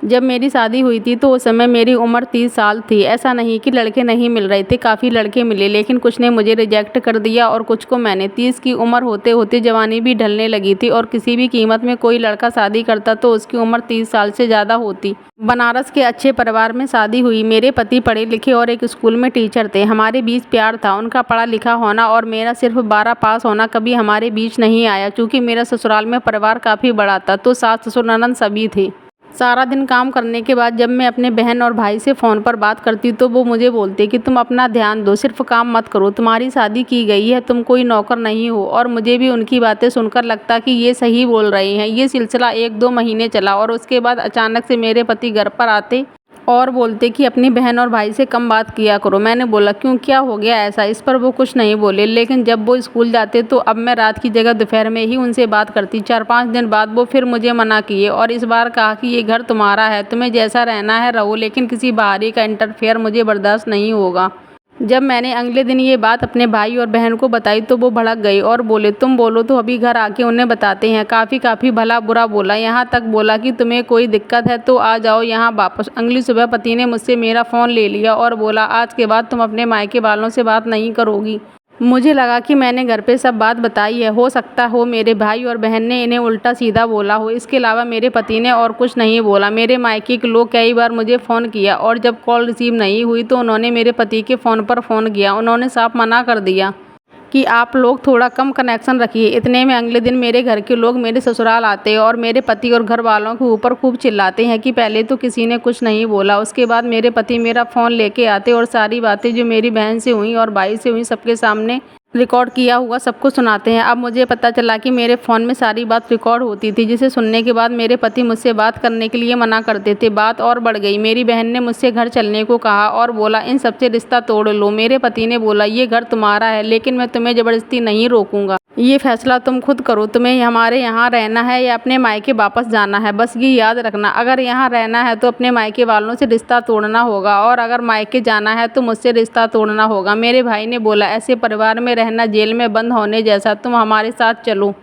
जब मेरी शादी हुई थी तो उस समय मेरी उम्र 30 साल थी। ऐसा नहीं कि लड़के नहीं मिल रहे थे, काफ़ी लड़के मिले, लेकिन कुछ ने मुझे रिजेक्ट कर दिया और कुछ को मैंने। 30 की उम्र होते होते जवानी भी ढलने लगी थी और किसी भी कीमत में कोई लड़का शादी करता तो उसकी उम्र 30 साल से ज़्यादा होती। बनारस के अच्छे परिवार में शादी हुई। मेरे पति पढ़े लिखे और एक स्कूल में टीचर थे। हमारे बीच प्यार था। उनका पढ़ा लिखा होना और मेरा सिर्फ 12 पास होना कभी हमारे बीच नहीं आया। चूँकि मेरा ससुराल में परिवार काफ़ी बड़ा था तो सास ससुर ननद सभी थे। सारा दिन काम करने के बाद जब मैं अपने बहन और भाई से फ़ोन पर बात करती तो वो मुझे बोलते कि तुम अपना ध्यान दो, सिर्फ काम मत करो, तुम्हारी शादी की गई है, तुम कोई नौकर नहीं हो। और मुझे भी उनकी बातें सुनकर लगता कि ये सही बोल रहे हैं। ये सिलसिला 1-2 महीने चला और उसके बाद अचानक से मेरे पति घर पर आते और बोलते कि अपनी बहन और भाई से कम बात किया करो। मैंने बोला क्यों, क्या हो गया ऐसा? इस पर वो कुछ नहीं बोले। लेकिन जब वो स्कूल जाते तो अब मैं रात की जगह दोपहर में ही उनसे बात करती। 4-5 दिन बाद वो फिर मुझे मना किए और इस बार कहा कि ये घर तुम्हारा है, तुम्हें जैसा रहना है रहो, लेकिन किसी बाहरी का इंटरफेयर मुझे बर्दाश्त नहीं होगा। जब मैंने अगले दिन ये बात अपने भाई और बहन को बताई तो वो भड़क गई और बोले तुम बोलो तो अभी घर आके उन्हें बताते हैं। काफ़ी भला बुरा बोला, यहाँ तक बोला कि तुम्हें कोई दिक्कत है तो आ जाओ यहाँ वापस। अगली सुबह पति ने मुझसे मेरा फ़ोन ले लिया और बोला आज के बाद तुम अपने मायके वालों से बात नहीं करोगी। मुझे लगा कि मैंने घर पे सब बात बताई है। हो सकता हो मेरे भाई और बहन ने इन्हें उल्टा सीधा बोला हो, इसके अलावा मेरे पति ने और कुछ नहीं बोला। मेरे मायके के लोग कई बार मुझे फ़ोन किया और जब कॉल रिसीव नहीं हुई तो उन्होंने मेरे पति के फ़ोन पर फ़ोन किया। उन्होंने साफ मना कर दिया कि आप लोग थोड़ा कम कनेक्शन रखिए। इतने में अगले दिन मेरे घर के लोग मेरे ससुराल आते और मेरे पति और घर वालों के ऊपर खूब चिल्लाते हैं कि पहले तो किसी ने कुछ नहीं बोला। उसके बाद मेरे पति मेरा फ़ोन लेके आते और सारी बातें जो मेरी बहन से हुई और भाई से हुई सबके सामने रिकॉर्ड किया हुआ सबको सुनाते हैं। अब मुझे पता चला कि मेरे फ़ोन में सारी बात रिकॉर्ड होती थी, जिसे सुनने के बाद मेरे पति मुझसे बात करने के लिए मना करते थे। बात और बढ़ गई। मेरी बहन ने मुझसे घर चलने को कहा और बोला इन सबसे रिश्ता तोड़ लो। मेरे पति ने बोला ये घर तुम्हारा है, लेकिन मैं तुम्हें ज़बरदस्ती नहीं रोकूंगा, ये फैसला तुम खुद करो। तुम्हें हमारे यहाँ रहना है या अपने मायके वापस जाना है, बस ये याद रखना। अगर यहाँ रहना है तो अपने मायके वालों से रिश्ता तोड़ना होगा और अगर मायके जाना है तो मुझसे रिश्ता तोड़ना होगा। मेरे भाई ने बोला ऐसे परिवार में रहना जेल में बंद होने जैसा, तुम हमारे साथ चलो,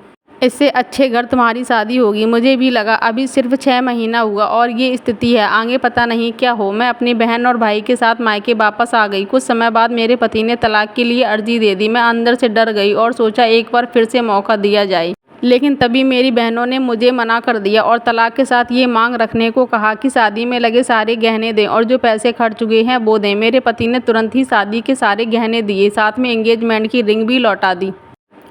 इससे अच्छे घर तुम्हारी शादी होगी। मुझे भी लगा अभी सिर्फ 6 महीना हुआ और ये स्थिति है, आगे पता नहीं क्या हो। मैं अपनी बहन और भाई के साथ मायके वापस आ गई। कुछ समय बाद मेरे पति ने तलाक के लिए अर्जी दे दी। मैं अंदर से डर गई और सोचा एक बार फिर से मौका दिया जाए, लेकिन तभी मेरी बहनों ने मुझे मना कर दिया और तलाक के साथ ये मांग रखने को कहा कि शादी में लगे सारे गहने दें और जो पैसे खर्च चुके हैं वो दें। मेरे पति ने तुरंत ही शादी के सारे गहने दिए, साथ में एंगेजमेंट की रिंग भी लौटा दी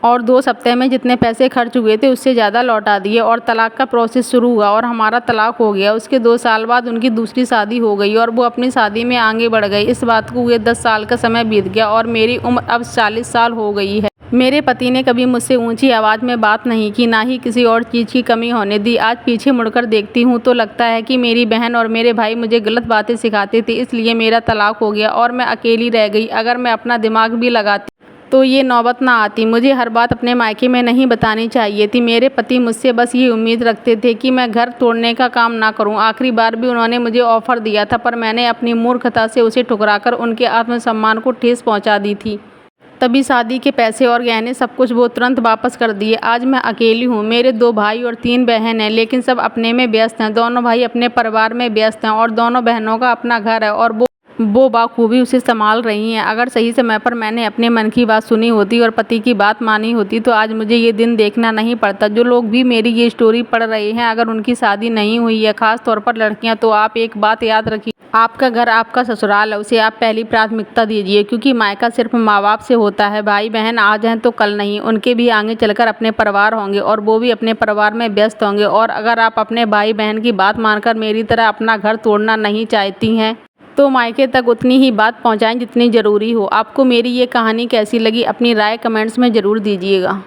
और 2 सप्ताह में जितने पैसे खर्च हुए थे उससे ज़्यादा लौटा दिए और तलाक का प्रोसेस शुरू हुआ और हमारा तलाक हो गया। उसके 2 साल बाद उनकी दूसरी शादी हो गई और वो अपनी शादी में आगे बढ़ गई। इस बात को हुए 10 साल का समय बीत गया और मेरी उम्र अब 40 साल हो गई है। मेरे पति ने कभी मुझसे ऊंची आवाज़ में बात नहीं की, ना ही किसी और चीज़ की कमी होने दी। आज पीछे मुड़कर देखती हूँ तो लगता है कि मेरी बहन और मेरे भाई मुझे गलत बातें सिखाते थे, इसलिए मेरा तलाक हो गया और मैं अकेली रह गई। अगर मैं अपना दिमाग भी लगाती तो ये नौबत ना आती। मुझे हर बात अपने मायके में नहीं बतानी चाहिए थी। मेरे पति मुझसे बस ये उम्मीद रखते थे कि मैं घर तोड़ने का काम ना करूं। आखिरी बार भी उन्होंने मुझे ऑफ़र दिया था, पर मैंने अपनी मूर्खता से उसे ठुकराकर उनके आत्मसम्मान को ठेस पहुंचा दी थी। तभी शादी के पैसे और गहने सब कुछ वो तुरंत वापस कर दिए। आज मैं अकेली हूँ। मेरे 2 भाई और 3 बहन हैं, लेकिन सब अपने में व्यस्त हैं। दोनों भाई अपने परिवार में व्यस्त हैं और दोनों बहनों का अपना घर है और वो बाखूबी उसे संभाल रही हैं। अगर सही समय पर मैंने अपने मन की बात सुनी होती और पति की बात मानी होती तो आज मुझे ये दिन देखना नहीं पड़ता। जो लोग भी मेरी ये स्टोरी पढ़ रहे हैं, अगर उनकी शादी नहीं हुई है, खास तौर पर लड़कियां, तो आप एक बात याद रखिए, आपका घर आपका ससुराल है, उसे आप पहली प्राथमिकता दीजिए, क्योंकि मायका सिर्फ माँ बाप से होता है। भाई बहन आज हैं तो कल नहीं, उनके भी आगे चलकर अपने परिवार होंगे और वो भी अपने परिवार में व्यस्त होंगे। और अगर आप अपने भाई बहन की बात मानकर मेरी तरह अपना घर तोड़ना नहीं चाहती हैं तो मायके तक उतनी ही बात पहुंचाएं जितनी ज़रूरी हो। आपको मेरी ये कहानी कैसी लगी, अपनी राय कमेंट्स में ज़रूर दीजिएगा।